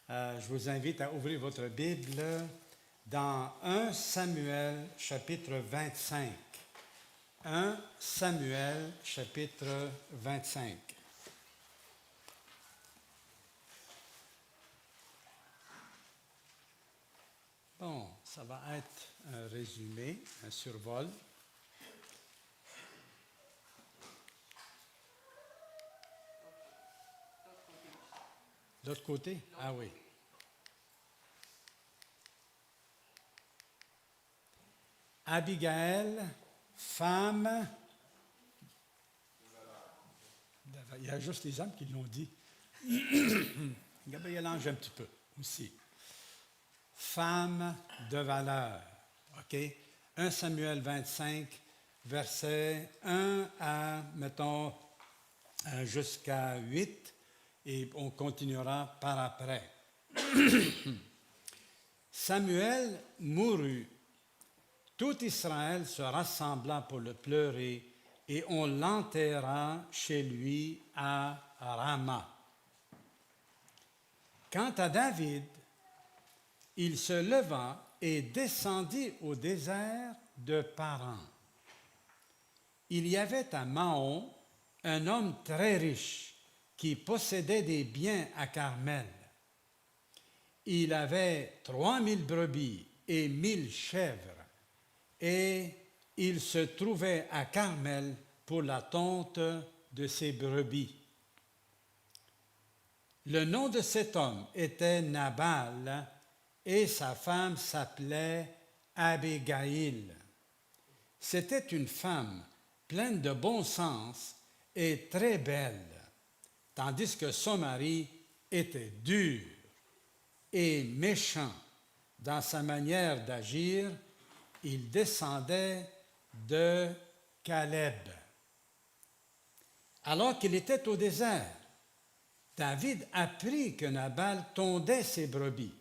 Je vous invite à ouvrir votre Bible dans 1 Samuel chapitre 25. 1 Samuel chapitre 25. Bon, ça va être un résumé, un survol. L'autre côté? Ah oui. Abigail, femme. Il y a juste les hommes qui l'ont dit. Gabriel Ange un petit peu aussi. Femme de valeur. OK? 1 Samuel 25, versets 1 à, mettons, jusqu'à 8. Et on continuera par après. Samuel mourut. Tout Israël se rassembla pour le pleurer et on l'enterra chez lui à Rama. Quant à David, il se leva et descendit au désert de Paran. Il y avait à Maon un homme très riche qui possédait des biens à Carmel. Il avait 3000 brebis et 1000 chèvres, et il se trouvait à Carmel pour la tonte de ses brebis. Le nom de cet homme était Nabal, et sa femme s'appelait Abigail. C'était une femme pleine de bon sens et très belle, tandis que son mari était dur et méchant dans sa manière d'agir. Il descendait de Caleb. Alors qu'il était au désert, David apprit que Nabal tondait ses brebis.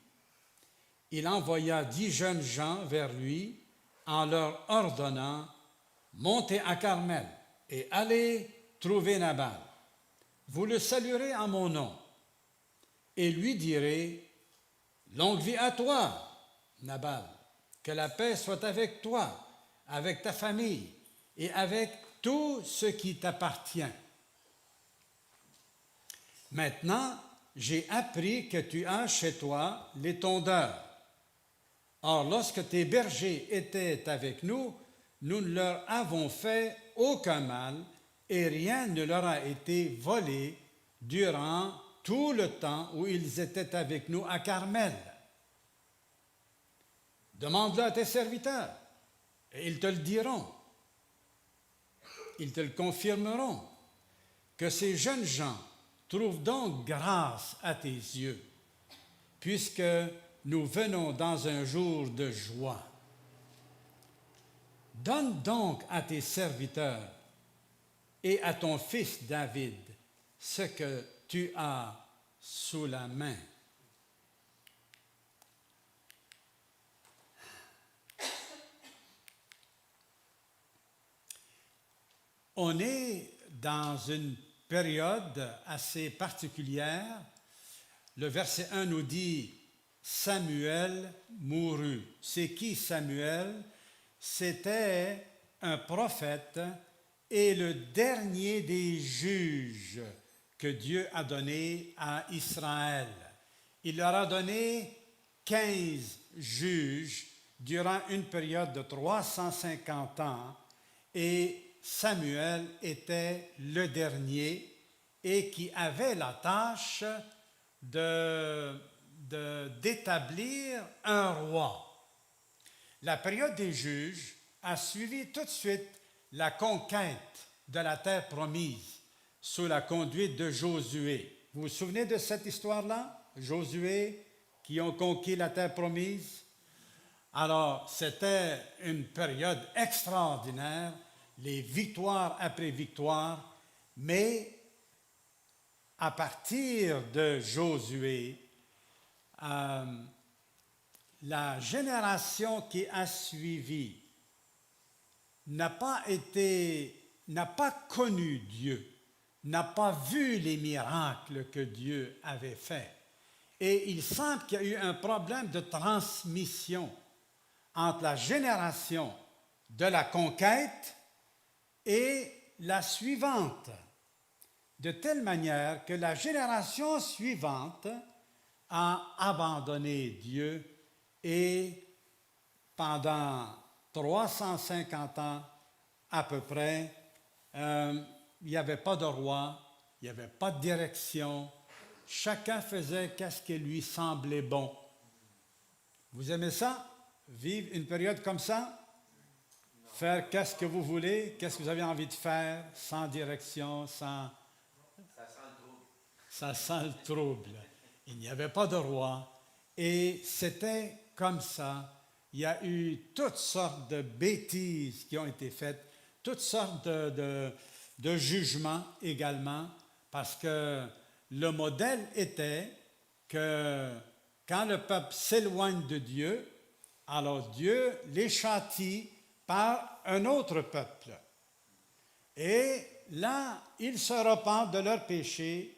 Il envoya 10 jeunes gens vers lui en leur ordonnant « Montez à Carmel et allez trouver Nabal. Vous le saluerez en mon nom et lui direz « Longue vie à toi, Nabal, que la paix soit avec toi, avec ta famille et avec tout ce qui t'appartient. Maintenant, j'ai appris que tu as chez toi les tondeurs. Or, lorsque tes bergers étaient avec nous, nous ne leur avons fait aucun mal et rien ne leur a été volé durant tout le temps où ils étaient avec nous à Carmel. Demande-le à tes serviteurs et ils te le diront. Ils te le confirmeront. Que ces jeunes gens trouvent donc grâce à tes yeux, puisque nous venons dans un jour de joie. Donne donc à tes serviteurs et à ton fils David ce que tu as sous la main. On est dans une période assez particulière. Le verset 1 nous dit « Samuel mourut ». C'est qui Samuel? C'était un prophète et le dernier des juges que Dieu a donné à Israël. Il leur a donné 15 juges durant une période de 350 ans et Samuel était le dernier et qui avait la tâche d'établir un roi. La période des juges a suivi tout de suite la conquête de la terre promise sous la conduite de Josué. Vous vous souvenez de cette histoire-là? Josué qui ont conquis la terre promise? Alors, c'était une période extraordinaire, les victoires après victoires, mais à partir de Josué, la génération qui a suivi n'a pas connu Dieu, n'a pas vu les miracles que Dieu avait faits. Et il semble qu'il y a eu un problème de transmission entre la génération de la conquête et la suivante, de telle manière que la génération suivante a abandonné Dieu et pendant 350 ans à peu près, il n'y avait pas de roi, il n'y avait pas de direction, chacun faisait ce qui lui semblait bon. Vous aimez ça? Vivre une période comme ça? Faire qu'est-ce que vous voulez, qu'est-ce que vous avez envie de faire, sans direction, sans... Ça sent le trouble. Il n'y avait pas de roi. Et c'était comme ça. Il y a eu toutes sortes de bêtises qui ont été faites, toutes sortes de jugements également, parce que le modèle était que quand le peuple s'éloigne de Dieu, alors Dieu les châtie par un autre peuple. Et là, ils se repentent de leurs péchés,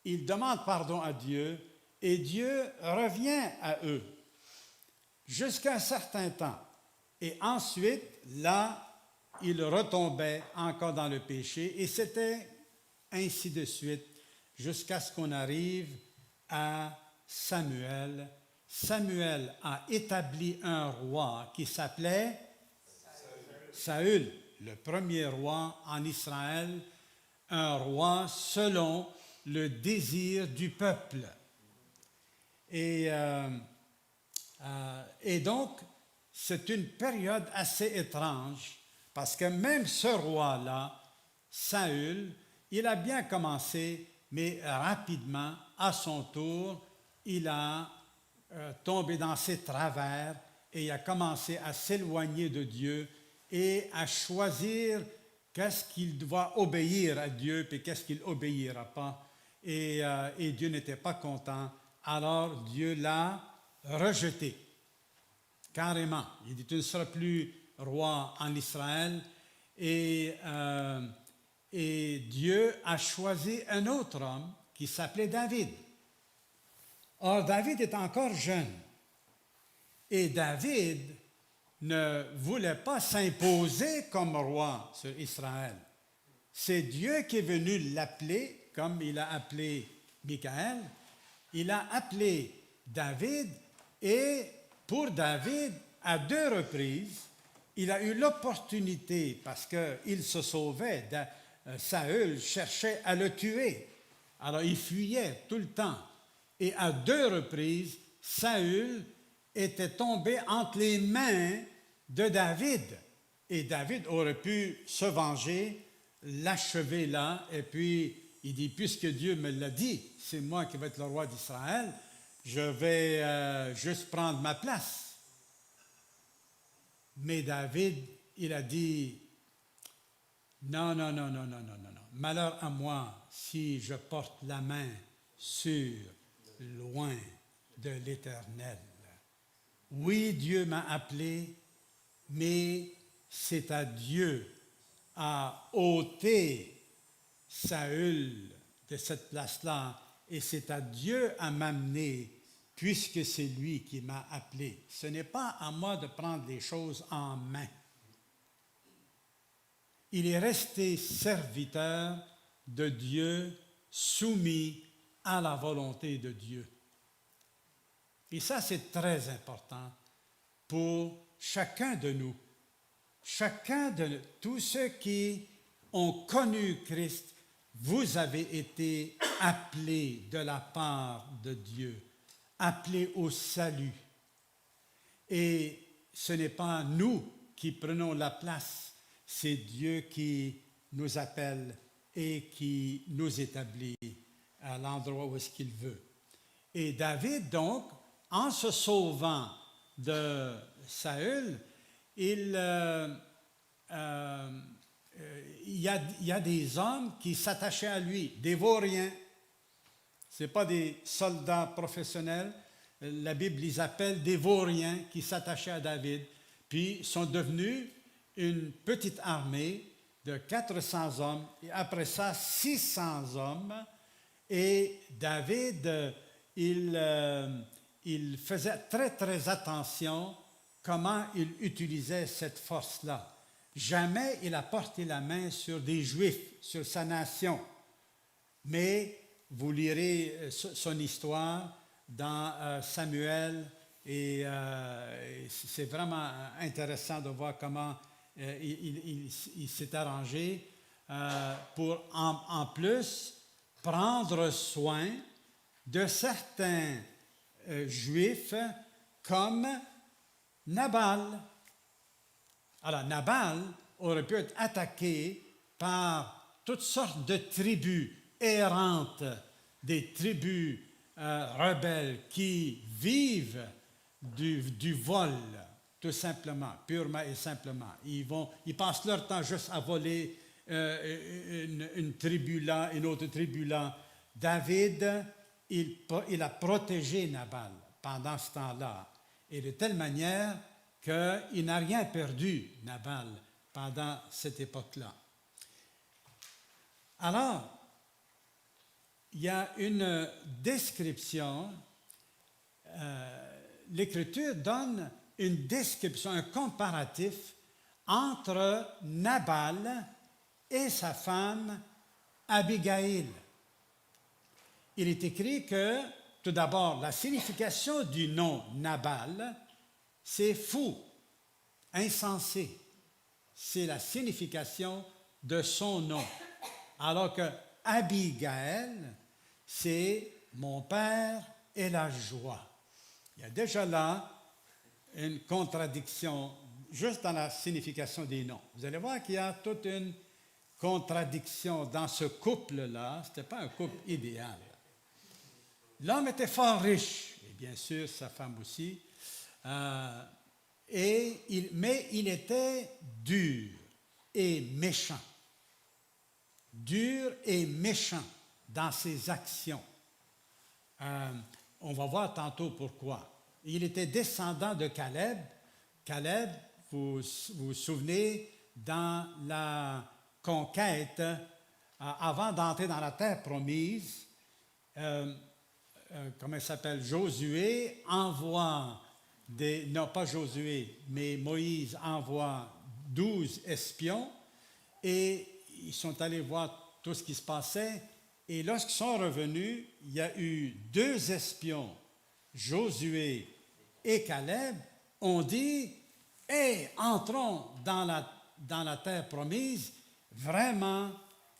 ils demandent pardon à Dieu, et Dieu revient à eux jusqu'à un certain temps. Et ensuite, là, ils retombaient encore dans le péché, et c'était ainsi de suite, jusqu'à ce qu'on arrive à Samuel. Samuel a établi un roi qui s'appelait Saül, le premier roi en Israël, un roi selon le désir du peuple. Et donc, c'est une période assez étrange, parce que même ce roi-là, Saül, il a bien commencé, mais rapidement, à son tour, il a tombé dans ses travers et il a commencé à s'éloigner de Dieu et à choisir qu'est-ce qu'il doit obéir à Dieu et qu'est-ce qu'il n'obéira pas. Et Dieu n'était pas content. Alors Dieu l'a rejeté, carrément. Il dit, tu ne seras plus roi en Israël. Et Dieu a choisi un autre homme qui s'appelait David. Or, David est encore jeune. Et David ne voulait pas s'imposer comme roi sur Israël. C'est Dieu qui est venu l'appeler, comme il a appelé Michaël. Il a appelé David et pour David, à 2 reprises, il a eu l'opportunité, parce qu'il se sauvait, Saül cherchait à le tuer. Alors il fuyait tout le temps. Et à 2 reprises, Saül était tombé entre les mains de David. Et David aurait pu se venger, l'achever là, et puis il dit, puisque Dieu me l'a dit, c'est moi qui vais être le roi d'Israël, je vais juste prendre ma place. Mais David, il a dit, non, non, non, non, non, non, non, non. Malheur à moi si je porte la main sur loin de l'Éternel. Oui, Dieu m'a appelé, mais c'est à Dieu à ôter Saül de cette place-là, et c'est à Dieu à m'amener, puisque c'est lui qui m'a appelé. Ce n'est pas à moi de prendre les choses en main. Il est resté serviteur de Dieu, soumis à la volonté de Dieu. Et ça, c'est très important pour chacun de nous. Chacun de tous ceux qui ont connu Christ, vous avez été appelés de la part de Dieu, appelés au salut. Et ce n'est pas nous qui prenons la place, c'est Dieu qui nous appelle et qui nous établit à l'endroit où est-ce qu'il veut. Et David, donc, en se sauvant de Saül, il y a des hommes qui s'attachaient à lui, des vauriens. Ce n'est pas des soldats professionnels. La Bible les appelle des vauriens qui s'attachaient à David. Puis sont devenus une petite armée de 400 hommes, et après ça, 600 hommes. Et David, il faisait très, très attention comment il utilisait cette force-là. Jamais il a porté la main sur des Juifs, sur sa nation. Mais vous lirez son histoire dans Samuel et c'est vraiment intéressant de voir comment il s'est arrangé pour en plus prendre soin de certains Juifs comme Nabal. Alors Nabal aurait pu être attaqué par toutes sortes de tribus errantes, des tribus rebelles qui vivent du vol, tout simplement, purement et simplement. Ils passent leur temps juste à voler une tribu là, une autre tribu là. David, il a protégé Nabal pendant ce temps-là, et de telle manière qu'il n'a rien perdu, Nabal, pendant cette époque-là. Alors, il y a une description, l'Écriture donne une description, un comparatif entre Nabal et sa femme Abigail. Il est écrit que, tout d'abord, la signification du nom Nabal, c'est fou, insensé. C'est la signification de son nom. Alors que Abigail, c'est mon père et la joie. Il y a déjà là une contradiction juste dans la signification des noms. Vous allez voir qu'il y a toute une contradiction dans ce couple-là. Ce n'était pas un couple idéal. L'homme était fort riche, et bien sûr sa femme aussi, mais il était dur et méchant. Dur et méchant dans ses actions. On va voir tantôt pourquoi. Il était descendant de Caleb. Caleb, vous vous souvenez, dans la conquête, avant d'entrer dans la terre promise, comment il s'appelle, Josué envoie non pas Josué, mais Moïse envoie 12 espions et ils sont allés voir tout ce qui se passait. Et lorsqu'ils sont revenus, il y a eu 2 espions, Josué et Caleb, ont dit « Hey, entrons dans la terre promise. Vraiment,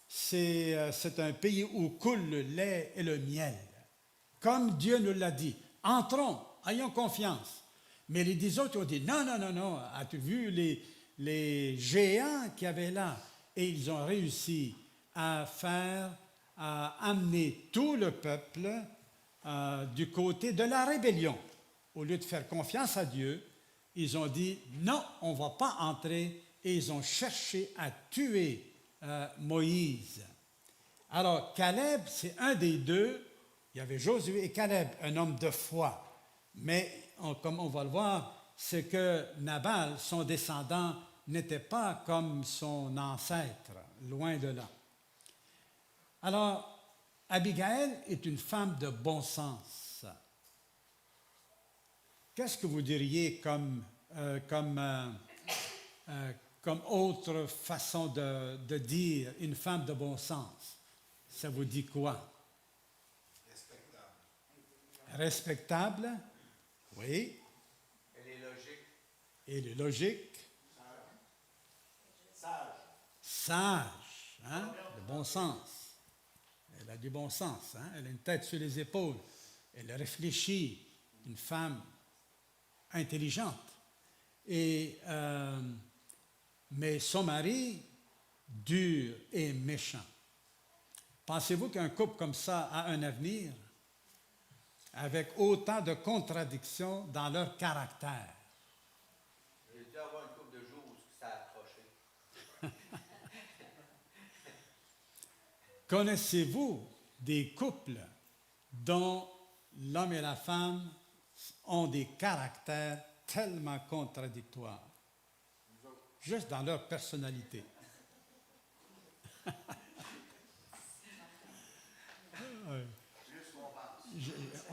c'est un pays où coule le lait et le miel. Comme Dieu nous l'a dit. Entrons, ayons confiance. » Mais les 10 autres ont dit « Non, non, non, non. As-tu vu les géants qu'il y avait là? » Et ils ont réussi à amener tout le peuple du côté de la rébellion. Au lieu de faire confiance à Dieu, ils ont dit « Non, on ne va pas entrer. » Et ils ont cherché à tuer Moïse. Alors, Caleb, c'est un des 2. Il y avait Josué et Caleb, un homme de foi. Mais, comme on va le voir, c'est que Nabal, son descendant, n'était pas comme son ancêtre, loin de là. Alors, Abigail est une femme de bon sens. Qu'est-ce que vous diriez comme autre façon de dire une femme de bon sens? Ça vous dit quoi? Respectable. Oui. Elle est logique. Elle est logique. Sage. Sage, hein? De bon sens. Elle a du bon sens, hein? Elle a une tête sur les épaules. Elle réfléchit. Une femme intelligente. Mais son mari, dur et méchant. Pensez-vous qu'un couple comme ça a un avenir avec autant de contradictions dans leur caractère? J'ai dû avoir une couple de jours où ça a accroché. Connaissez-vous des couples dont l'homme et la femme ont des caractères tellement contradictoires, juste dans leur personnalité?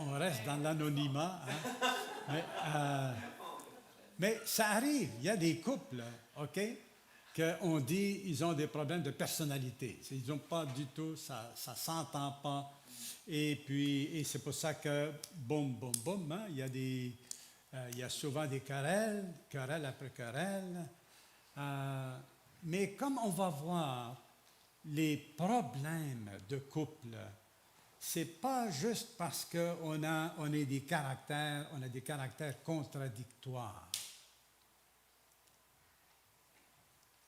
on reste dans l'anonymat. Hein. Mais ça arrive, il y a des couples, OK, qu'on dit ils ont des problèmes de personnalité. Ils n'ont pas du tout, ça ne s'entend pas. Et c'est pour ça que, boum, boum, boum, hein, il y a souvent des querelles, querelle après querelle. Mais comme on va voir, les problèmes de couple, c'est pas juste parce qu'on a des caractères contradictoires.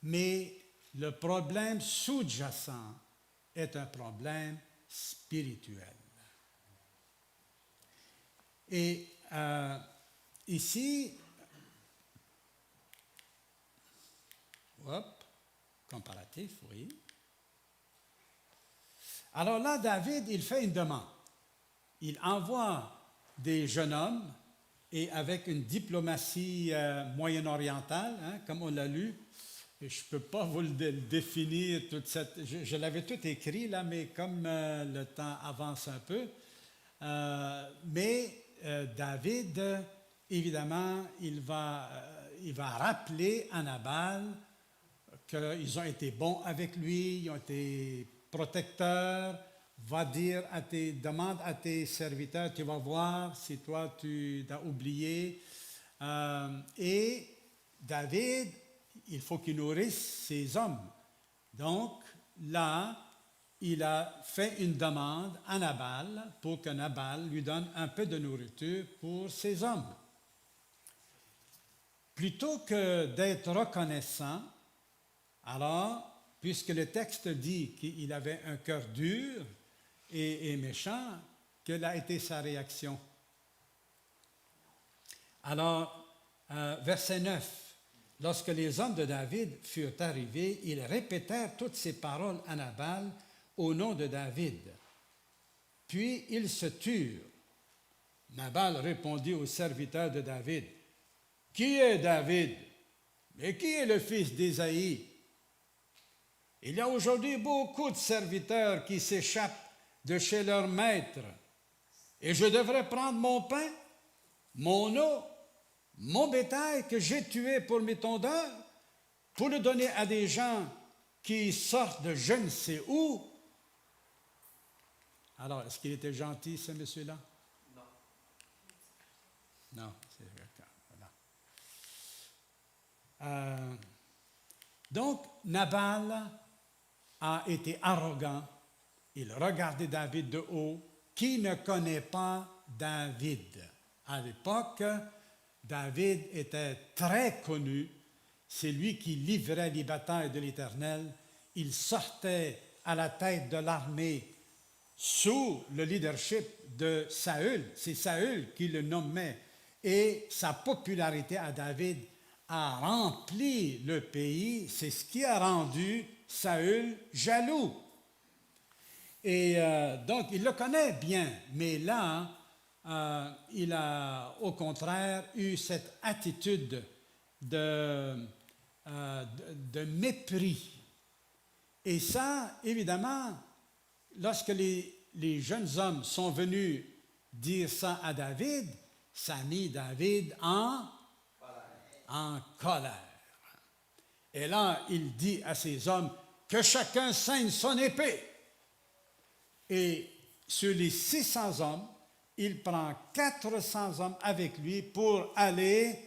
Mais le problème sous-jacent est un problème spirituel. Et ici, comparatif, oui. Alors là, David, il fait une demande. Il envoie des jeunes hommes et avec une diplomatie moyen-orientale, hein, comme on l'a lu. Et je ne peux pas vous le définir, toute cette... Je l'avais tout écrit là, mais comme le temps avance un peu. Mais David, évidemment, il va rappeler à Nabal qu'ils ont été bons avec lui, ils ont été protecteurs. Va dire demande à tes serviteurs, tu vas voir si toi tu t'as oublié. Et David, il faut qu'il nourrisse ses hommes. Donc là, il a fait une demande à Nabal pour que Nabal lui donne un peu de nourriture pour ses hommes. Plutôt que d'être reconnaissant, alors, puisque le texte dit qu'il avait un cœur dur et méchant, quelle a été sa réaction? Alors, verset 9. Lorsque les hommes de David furent arrivés, ils répétèrent toutes ces paroles à Nabal au nom de David. Puis ils se turent. Nabal répondit aux serviteurs de David, « Qui est David? Et qui est le fils d'Ésaïe? Il y a aujourd'hui beaucoup de serviteurs qui s'échappent de chez leur maître, et je devrais prendre mon pain, mon eau, mon bétail que j'ai tué pour mes tondeurs, pour le donner à des gens qui sortent de je ne sais où. » Alors, est-ce qu'il était gentil, ce monsieur-là? Non. Non, c'est voilà. Donc, Nabal a été arrogant. Il regardait David de haut. Qui ne connaît pas David? À l'époque, David était très connu. C'est lui qui livrait les batailles de l'Éternel. Il sortait à la tête de l'armée sous le leadership de Saül. C'est Saül qui le nommait. Et sa popularité à David a rempli le pays. C'est ce qui a rendu Saül jaloux. Et donc, il le connaît bien. Mais là, il a au contraire eu cette attitude de mépris. Et ça, évidemment, lorsque les jeunes hommes sont venus dire ça à David, ça a mis David en colère. Et là, il dit à ses hommes, que chacun saigne son épée. Et sur les 600 hommes, il prend 400 hommes avec lui pour aller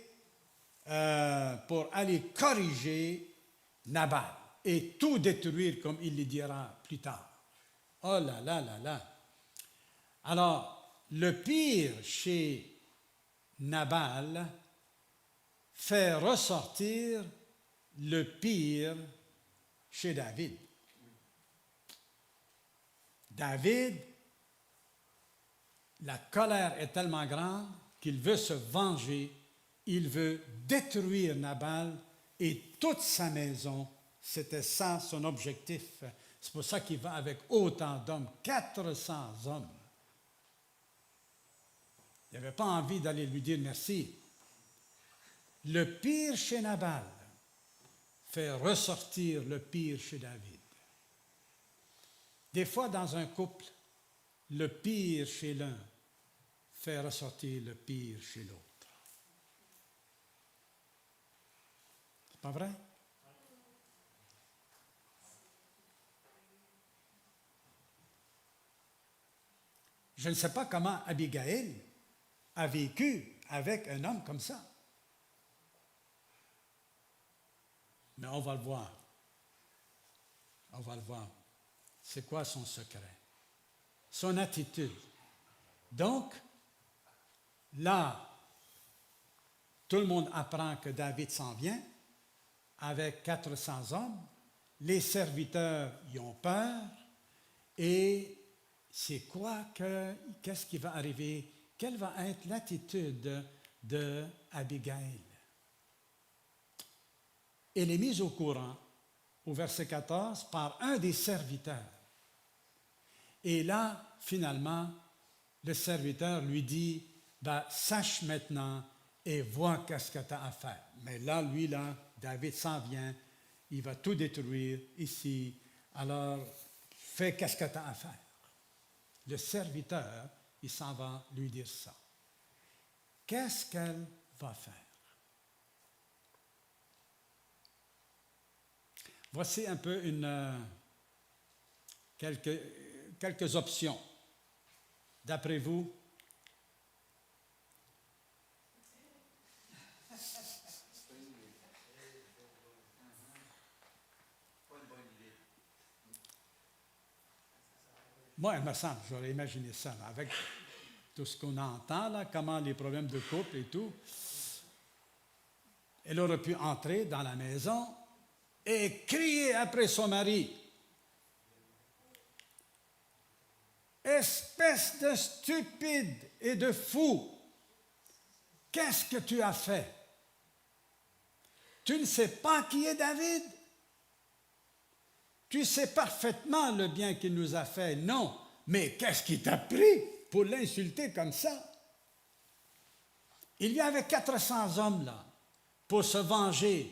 corriger Nabal et tout détruire, comme il le dira plus tard. Oh là là là là. Alors, le pire chez Nabal fait ressortir le pire chez David. David, la colère est tellement grande qu'il veut se venger, il veut détruire Nabal et toute sa maison. C'était ça son objectif. C'est pour ça qu'il va avec autant d'hommes, 400 hommes. Il n'avait pas envie d'aller lui dire merci. Le pire chez Nabal fait ressortir le pire chez David. Des fois, dans un couple, le pire chez l'un fait ressortir le pire chez l'autre. C'est pas vrai? Je ne sais pas comment Abigail a vécu avec un homme comme ça. Mais on va le voir. On va le voir. C'est quoi son secret? Son attitude. Donc, là, tout le monde apprend que David s'en vient avec 400 hommes. Les serviteurs y ont peur. Et c'est quoi qu'est-ce qui va arriver? Quelle va être l'attitude d'Abigail? Elle est mise au courant, au verset 14, par un des serviteurs. Et là, finalement, le serviteur lui dit, ben, sache maintenant et vois qu'est-ce que tu as à faire. Mais là, David s'en vient, il va tout détruire ici. Alors, fais qu'est-ce que tu as à faire. Le serviteur, il s'en va lui dire ça. Qu'est-ce qu'elle va faire? Voici un peu quelques options. D'après vous? Moi, il me semble, j'aurais imaginé ça, là, avec tout ce qu'on entend, là, comment les problèmes de couple et tout. Elle aurait pu entrer dans la maison et crier après son mari. Espèce de stupide et de fou, qu'est-ce que tu as fait? Tu ne sais pas qui est David? Tu sais parfaitement le bien qu'il nous a fait. Non, mais qu'est-ce qui t'a pris pour l'insulter comme ça? Il y avait 400 hommes là pour se venger.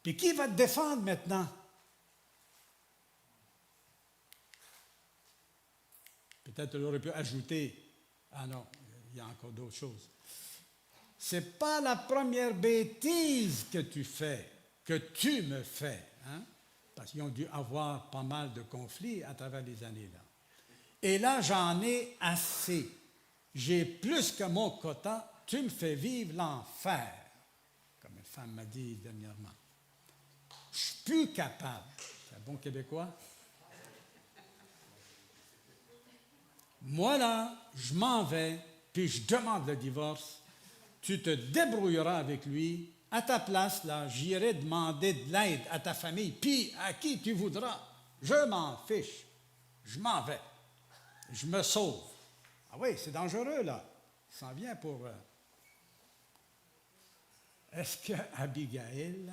Puis qui va te défendre maintenant? Peut-être elle aurait pu ajouter, ah non, il y a encore d'autres choses. Ce n'est pas la première bêtise que tu fais, que tu me fais. Hein? Parce qu'ils ont dû avoir pas mal de conflits à travers les années là. Et là, j'en ai assez. J'ai plus que mon quota. Tu me fais vivre l'enfer, comme une femme m'a dit dernièrement. Je ne suis plus capable. C'est un bon Québécois? Moi, là, je m'en vais, puis je demande le divorce. Tu te débrouilleras avec lui. À ta place, là, j'irai demander de l'aide à ta famille, puis à qui tu voudras. Je m'en fiche. Je m'en vais. Je me sauve. Ah oui, c'est dangereux, là. Il s'en vient pour... Est-ce qu'Abigail,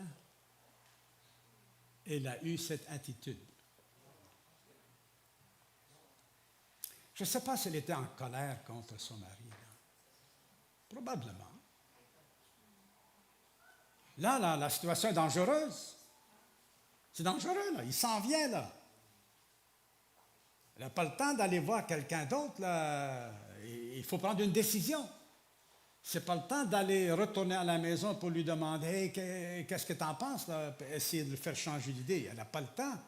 elle a eu cette attitude? Je ne sais pas si elle était en colère contre son mari. Là. Probablement. Là, la situation est dangereuse. C'est dangereux, là. Il s'en vient, là. Elle n'a pas le temps d'aller voir quelqu'un d'autre, là. Il faut prendre une décision. Ce n'est pas le temps d'aller retourner à la maison pour lui demander hey, qu'est-ce que tu en penses, là? Essayer de le faire changer d'idée. Elle n'a pas le temps.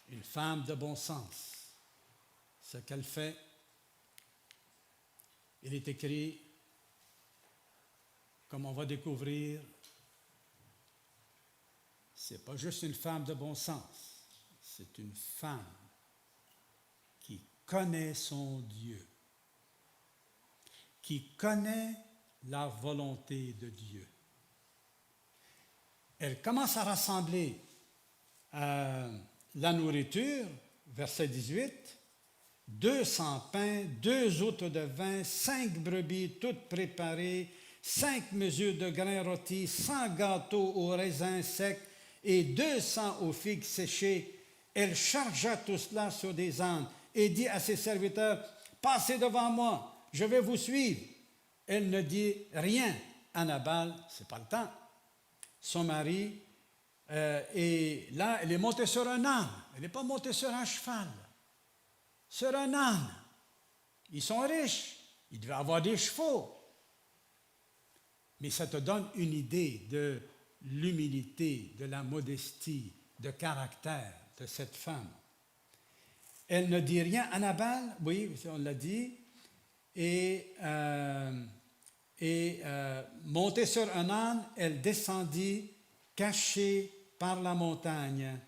Une femme de bon sens. Ce qu'elle fait, il est écrit, comme on va découvrir, ce n'est pas juste une femme de bon sens, c'est une femme qui connaît son Dieu, qui connaît la volonté de Dieu. Elle commence à rassembler la nourriture, verset 18, 200 pains, 2 outres de vin, 5 brebis toutes préparées, 5 mesures de grains rôtis, 100 gâteaux aux raisins secs et 200 aux figues séchées. Elle chargea tout cela sur des ânes et dit à ses serviteurs, « Passez devant moi, je vais vous suivre. » Elle ne dit rien à Nabal, ce n'est pas le temps. Son mari, et là, elle est montée sur un âne, elle n'est pas montée sur un cheval. sur un âne. Ils sont riches, ils devaient avoir des chevaux. Mais ça te donne une idée de l'humilité, de la modestie, de caractère de cette femme. Elle ne dit rien à Nabal, oui, on l'a dit, et montée sur un âne, elle descendit, cachée par la montagne.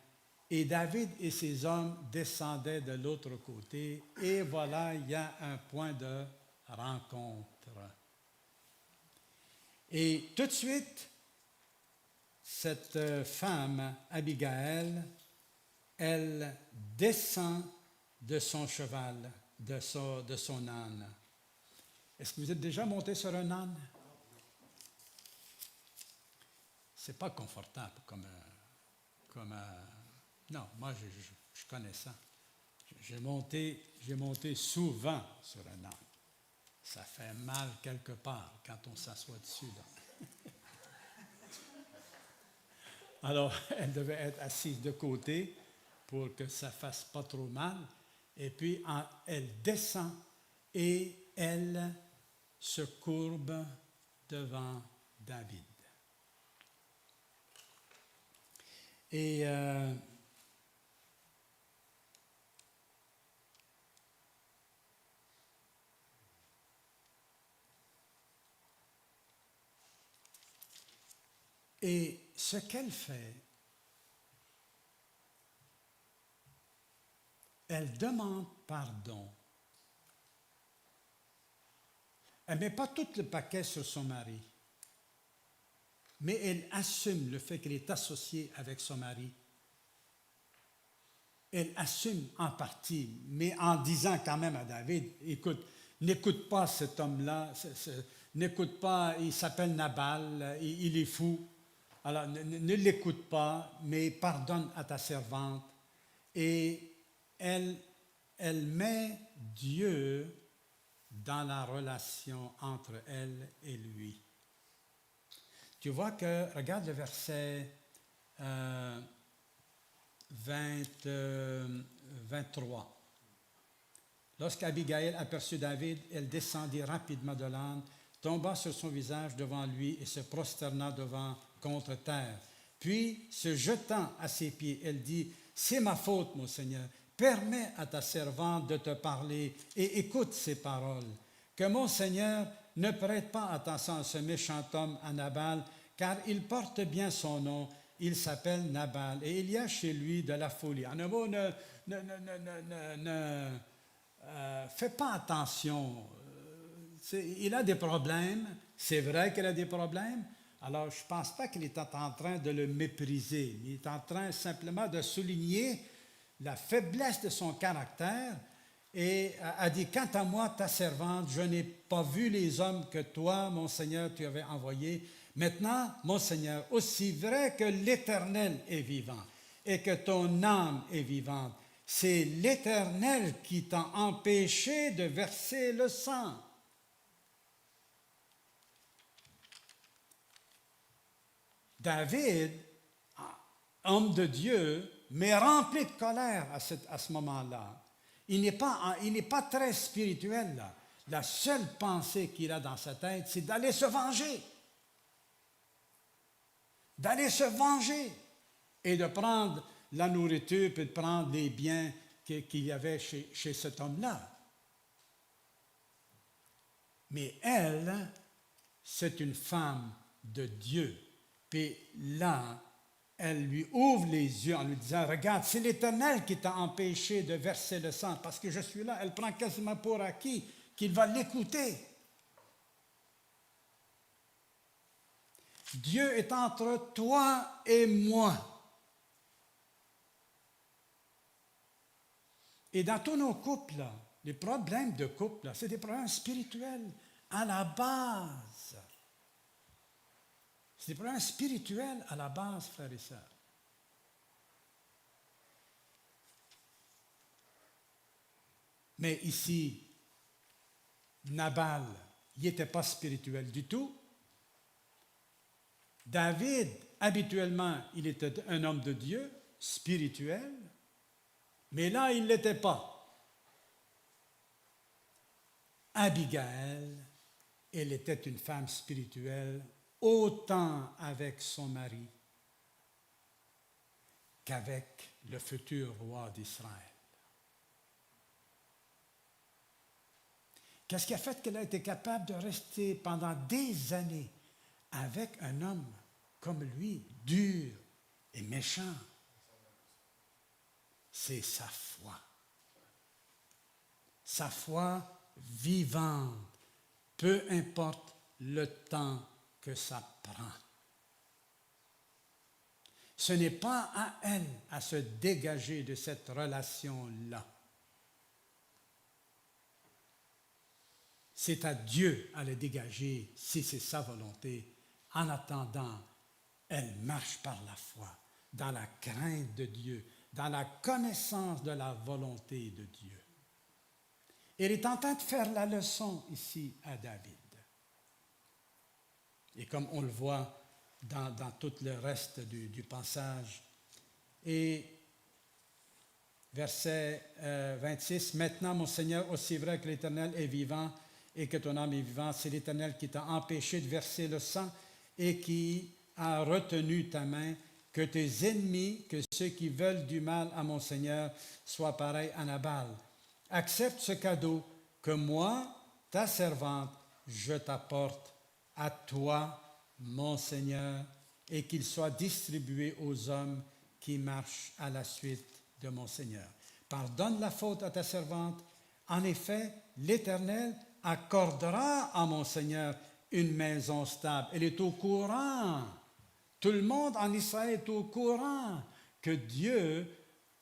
Et David et ses hommes descendaient de l'autre côté. Et voilà, il y a un point de rencontre. Et tout de suite, cette femme, Abigail, elle descend de son cheval, de son âne. Est-ce que vous êtes déjà monté sur un âne? C'est pas confortable non, moi je connais ça. J'ai monté souvent sur un âne. Ça fait mal quelque part quand on s'assoit dessus. Alors, elle devait être assise de côté pour que ça ne fasse pas trop mal. Et puis, elle descend et elle se courbe devant David. Et ce qu'elle fait, elle demande pardon. Elle ne met pas tout le paquet sur son mari, mais elle assume le fait qu'elle est associée avec son mari. Elle assume en partie, mais en disant quand même à David, écoute, n'écoute pas cet homme-là, n'écoute pas, il s'appelle Nabal, il est fou. Alors, ne l'écoute pas, mais pardonne à ta servante. Et elle met Dieu dans la relation entre elle et lui. Tu vois que, regarde le verset 23. Lorsqu'Abigail aperçut David, elle descendit rapidement de l'âne, tomba sur son visage devant lui et se prosterna contre terre. Puis, se jetant à ses pieds, elle dit, « C'est ma faute, mon Seigneur. Permets à ta servante de te parler et écoute ses paroles. Que mon Seigneur ne prête pas attention à ce méchant homme, à Nabal, car il porte bien son nom. Il s'appelle Nabal et il y a chez lui de la folie. » En un mot, fais pas attention. Il a des problèmes. C'est vrai qu'il a des problèmes. Alors, je ne pense pas qu'il est en train de le mépriser. Il est en train simplement de souligner la faiblesse de son caractère et a dit, « Quant à moi, ta servante, je n'ai pas vu les hommes que toi, mon Seigneur, tu avais envoyés. Maintenant, mon Seigneur, aussi vrai que l'Éternel est vivant et que ton âme est vivante, c'est l'Éternel qui t'a empêché de verser le sang. » David, homme de Dieu, mais rempli de colère à ce moment-là. Il n'est pas très spirituel, là. La seule pensée qu'il a dans sa tête, c'est d'aller se venger. D'aller se venger et de prendre la nourriture et de prendre les biens qu'il y avait chez cet homme-là. Mais elle, c'est une femme de Dieu. Puis là, elle lui ouvre les yeux en lui disant, « Regarde, c'est l'Éternel qui t'a empêché de verser le sang parce que je suis là. » Elle prend quasiment pour acquis qu'il va l'écouter. Dieu est entre toi et moi. Et dans tous nos couples, là, les problèmes de couple, c'est des problèmes spirituels à la base. C'est des problèmes spirituels à la base, frères et sœurs. Mais ici, Nabal, il n'était pas spirituel du tout. David, habituellement, il était un homme de Dieu, spirituel, mais là, il ne l'était pas. Abigail, elle était une femme spirituelle, autant avec son mari qu'avec le futur roi d'Israël. Qu'est-ce qui a fait qu'elle a été capable de rester pendant des années avec un homme comme lui, dur et méchant? C'est sa foi. Sa foi vivante, peu importe le temps que ça prend. Ce n'est pas à elle à se dégager de cette relation-là. C'est à Dieu à le dégager si c'est sa volonté. En attendant, elle marche par la foi, dans la crainte de Dieu, dans la connaissance de la volonté de Dieu. Elle est en train de faire la leçon ici à David. Et comme on le voit dans tout le reste du passage. Et verset 26, « Maintenant, mon Seigneur, aussi vrai que l'Éternel est vivant et que ton âme est vivante, c'est l'Éternel qui t'a empêché de verser le sang et qui a retenu ta main, que tes ennemis, que ceux qui veulent du mal à mon Seigneur, soient pareils à Nabal. Accepte ce cadeau que moi, ta servante, je t'apporte à toi, mon Seigneur, et qu'il soit distribué aux hommes qui marchent à la suite de mon Seigneur. Pardonne la faute à ta servante. En effet, l'Éternel accordera à mon Seigneur une maison stable. Elle est au courant. Tout le monde en Israël est au courant que Dieu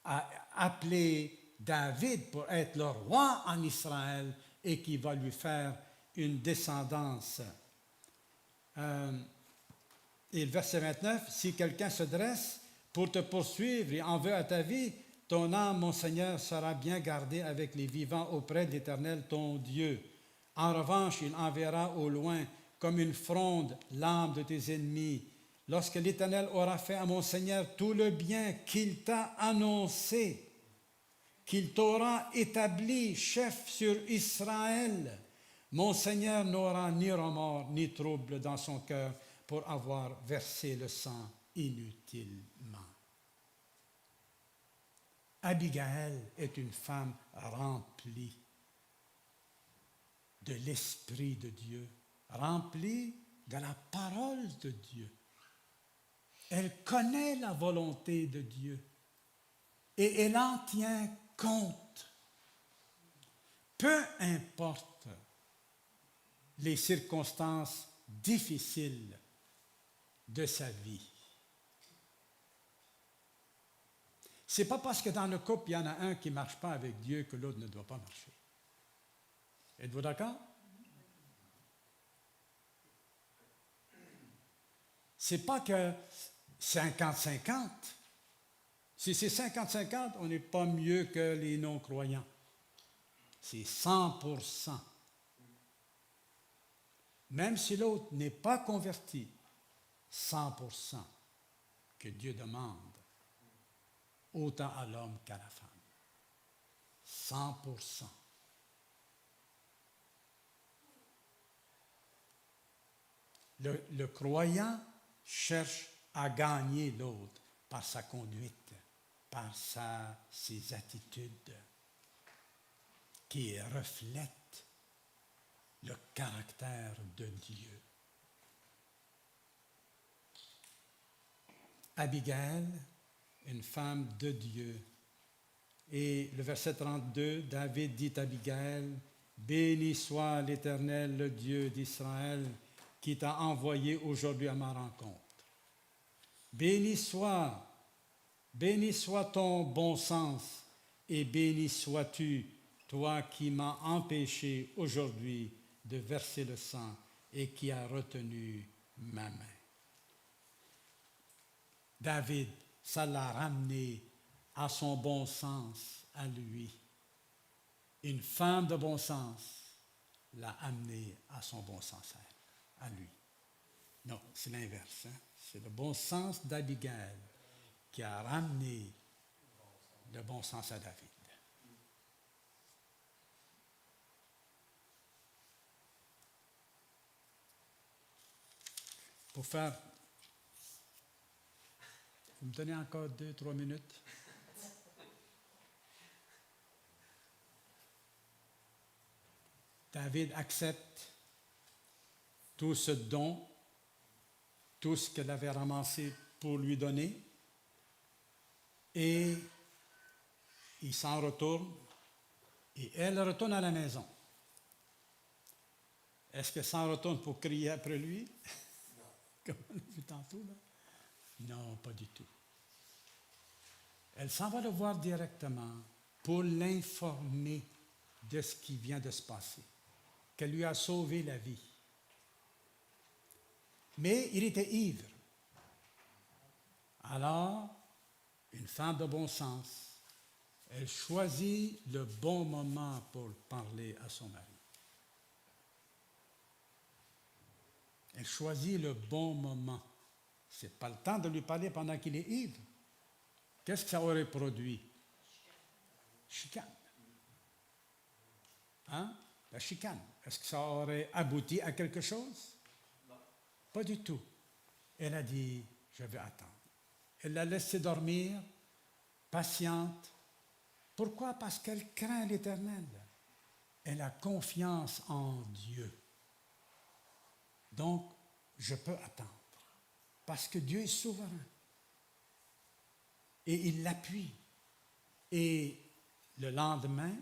a appelé David pour être le roi en Israël et qu'il va lui faire une descendance. Et le verset 29, « Si quelqu'un se dresse pour te poursuivre et en veut à ta vie, ton âme, mon Seigneur, sera bien gardée avec les vivants auprès de l'Éternel, ton Dieu. En revanche, il enverra au loin, comme une fronde, l'âme de tes ennemis. Lorsque l'Éternel aura fait à mon Seigneur tout le bien qu'il t'a annoncé, qu'il t'aura établi chef sur Israël, mon Seigneur n'aura ni remords ni trouble dans son cœur pour avoir versé le sang inutilement. » Abigail est une femme remplie de l'Esprit de Dieu, remplie de la parole de Dieu. Elle connaît la volonté de Dieu et elle en tient compte. Peu importe les circonstances difficiles de sa vie. Ce n'est pas parce que dans le couple, il y en a un qui ne marche pas avec Dieu que l'autre ne doit pas marcher. Êtes-vous d'accord? Ce n'est pas que 50-50. Si c'est 50-50, on n'est pas mieux que les non-croyants. C'est 100%. Même si l'autre n'est pas converti, 100% que Dieu demande, autant à l'homme qu'à la femme. 100%. Le croyant cherche à gagner l'autre par sa conduite, par ses attitudes, qui reflètent le caractère de Dieu. Abigail, une femme de Dieu. Et le verset 32, David dit à Abigail, « Béni soit l'Éternel, le Dieu d'Israël, qui t'a envoyé aujourd'hui à ma rencontre. Béni soit ton bon sens, et béni sois-tu, toi qui m'as empêché aujourd'hui de verser le sang et qui as retenu ma main. » David, ça l'a ramené à son bon sens, à lui. Une femme de bon sens l'a amené à son bon sens, à lui. Non, c'est l'inverse. Hein? C'est le bon sens d'Abigail qui a ramené le bon sens à David. pour faire... Vous me donnez encore 2-3 minutes? David accepte tout ce don, tout ce qu'elle avait ramassé pour lui donner, et il s'en retourne, et elle retourne à la maison. Est-ce qu'elle s'en retourne pour crier après lui? Non. Comme on l'a vu tantôt, là? Non, pas du tout. Elle s'en va le voir directement pour l'informer de ce qui vient de se passer, qu'elle lui a sauvé la vie. Mais il était ivre. Alors, une femme de bon sens, elle choisit le bon moment pour parler à son mari. Elle choisit le bon moment. Ce n'est pas le temps de lui parler pendant qu'il est ivre. Qu'est-ce que ça aurait produit? Chicane. Hein? La chicane. Est-ce que ça aurait abouti à quelque chose? Non. Pas du tout. Elle a dit, je vais attendre. Elle l'a laissé dormir, patiente. Pourquoi? Parce qu'elle craint l'Éternel. Elle a confiance en Dieu. Donc, je peux attendre. Parce que Dieu est souverain. Et il l'appuie. Et le lendemain,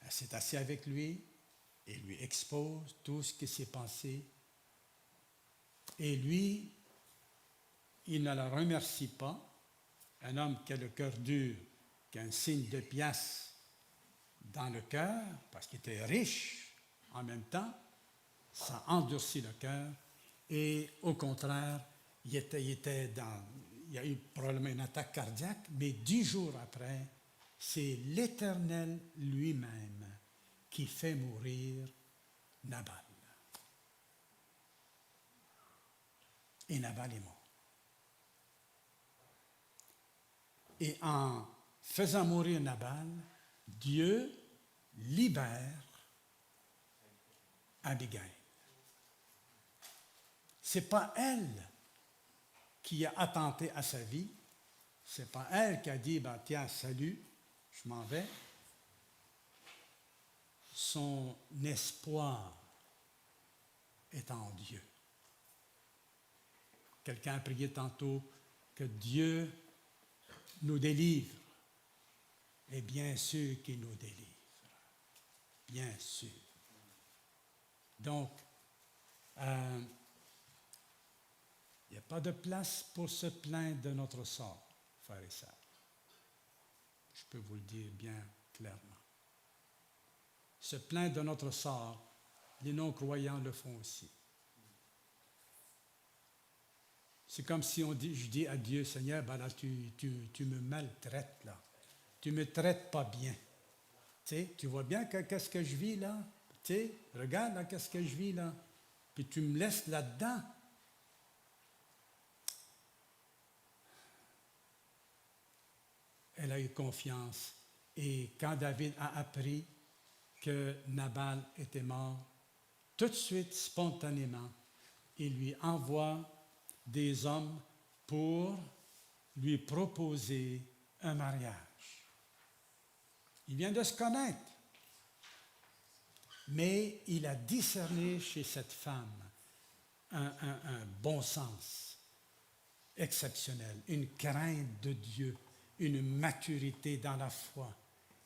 elle s'est assise avec lui et lui expose tout ce qui s'est passé. Et lui, il ne la remercie pas. Un homme qui a le cœur dur, qui a un signe de pièce dans le cœur, parce qu'il était riche en même temps, ça endurcit le cœur. Et au contraire, il y a eu probablement une attaque cardiaque, mais 10 jours après, c'est l'Éternel lui-même qui fait mourir Nabal. Et Nabal est mort. Et en faisant mourir Nabal, Dieu libère Abigail. Ce n'est pas elle qui a attenté à sa vie. Ce n'est pas elle qui a dit, ben, tiens, salut, je m'en vais. Son espoir est en Dieu. Quelqu'un a prié tantôt que Dieu nous délivre. Et bien sûr qu'il nous délivre. Bien sûr. Donc, il n'y a pas de place pour se plaindre de notre sort, frères et sœurs. Je peux vous le dire bien clairement. Se plaindre de notre sort, les non-croyants le font aussi. C'est comme si je dis à Dieu, Seigneur, ben là, tu me maltraites, là. Tu ne me traites pas bien. Tu vois bien qu'est-ce que je vis, là? Regarde, là, qu'est-ce que je vis, là? Puis tu me laisses là-dedans. Elle a eu confiance. Et quand David a appris que Nabal était mort, tout de suite, spontanément, il lui envoie des hommes pour lui proposer un mariage. Il vient de se connaître, mais il a discerné chez cette femme un bon sens exceptionnel, une crainte de Dieu, une maturité dans la foi,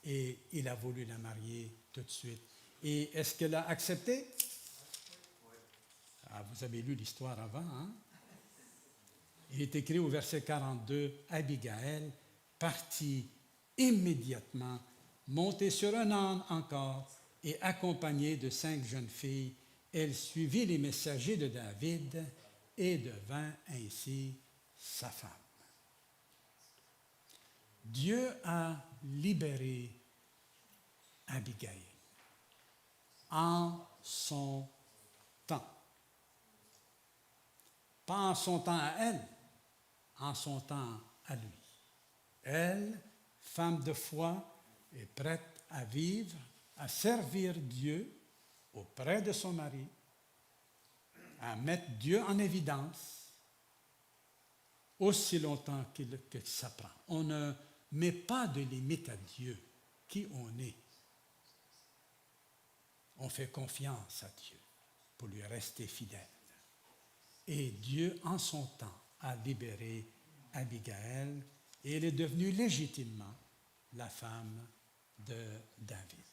et il a voulu la marier tout de suite. Et est-ce qu'elle a accepté? Ah, vous avez lu l'histoire avant, hein? Il est écrit au verset 42, Abigail partit immédiatement, montée sur un âne encore et accompagnée de 5 jeunes filles. Elle suivit les messagers de David et devint ainsi sa femme. Dieu a libéré Abigail en son temps. Pas en son temps à elle, en son temps à lui. Elle, femme de foi, est prête à vivre, à servir Dieu auprès de son mari à mettre Dieu en évidence aussi longtemps que ça prend. On ne met pas de limite à Dieu, qui on est. On fait confiance à Dieu pour lui rester fidèle. Et Dieu, en son temps, a libéré Abigail et elle est devenue légitimement la femme de David.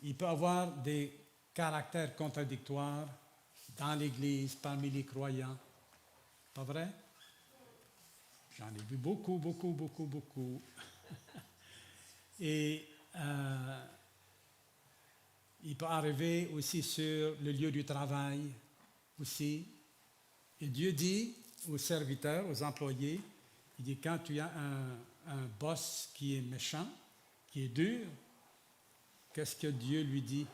Il peut y avoir des caractères contradictoires dans l'Église, parmi les croyants. Pas vrai? J'en ai vu beaucoup, beaucoup, beaucoup, beaucoup. Et il peut arriver aussi sur le lieu du travail aussi. Et Dieu dit aux serviteurs, aux employés, il dit quand tu as un boss qui est méchant, qui est dur, qu'est-ce que Dieu lui dit?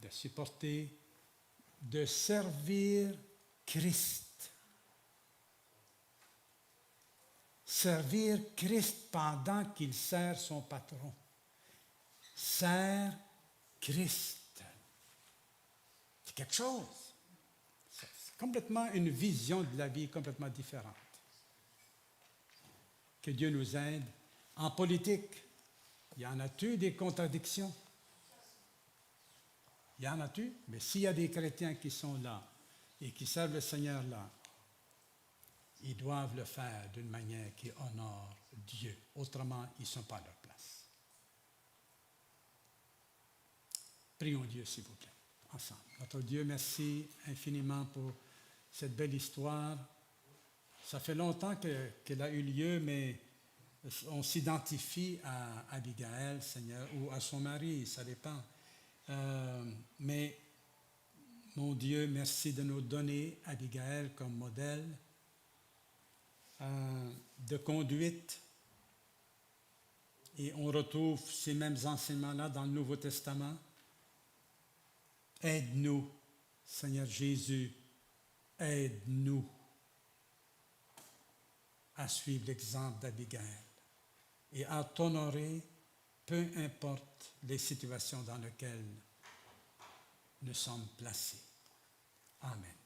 De supporter, de servir Christ. Servir Christ pendant qu'il sert son patron. Sert Christ. C'est quelque chose. C'est complètement une vision de la vie complètement différente. Que Dieu nous aide. En politique, il y en a-tu des contradictions? Il y en a-tu? Mais s'il y a des chrétiens qui sont là et qui servent le Seigneur là, ils doivent le faire d'une manière qui honore Dieu. Autrement, ils ne sont pas à leur place. Prions Dieu, s'il vous plaît, ensemble. Notre Dieu, merci infiniment pour cette belle histoire. Ça fait longtemps qu'elle a eu lieu, mais on s'identifie à Abigail, Seigneur, ou à son mari, ça dépend. Mais, mon Dieu, merci de nous donner Abigail comme modèle de conduite. Et on retrouve ces mêmes enseignements-là dans le Nouveau Testament. Aide-nous, Seigneur Jésus, aide-nous à suivre l'exemple d'Abigail et à t'honorer, peu importe les situations dans lesquelles nous sommes placés. Amen.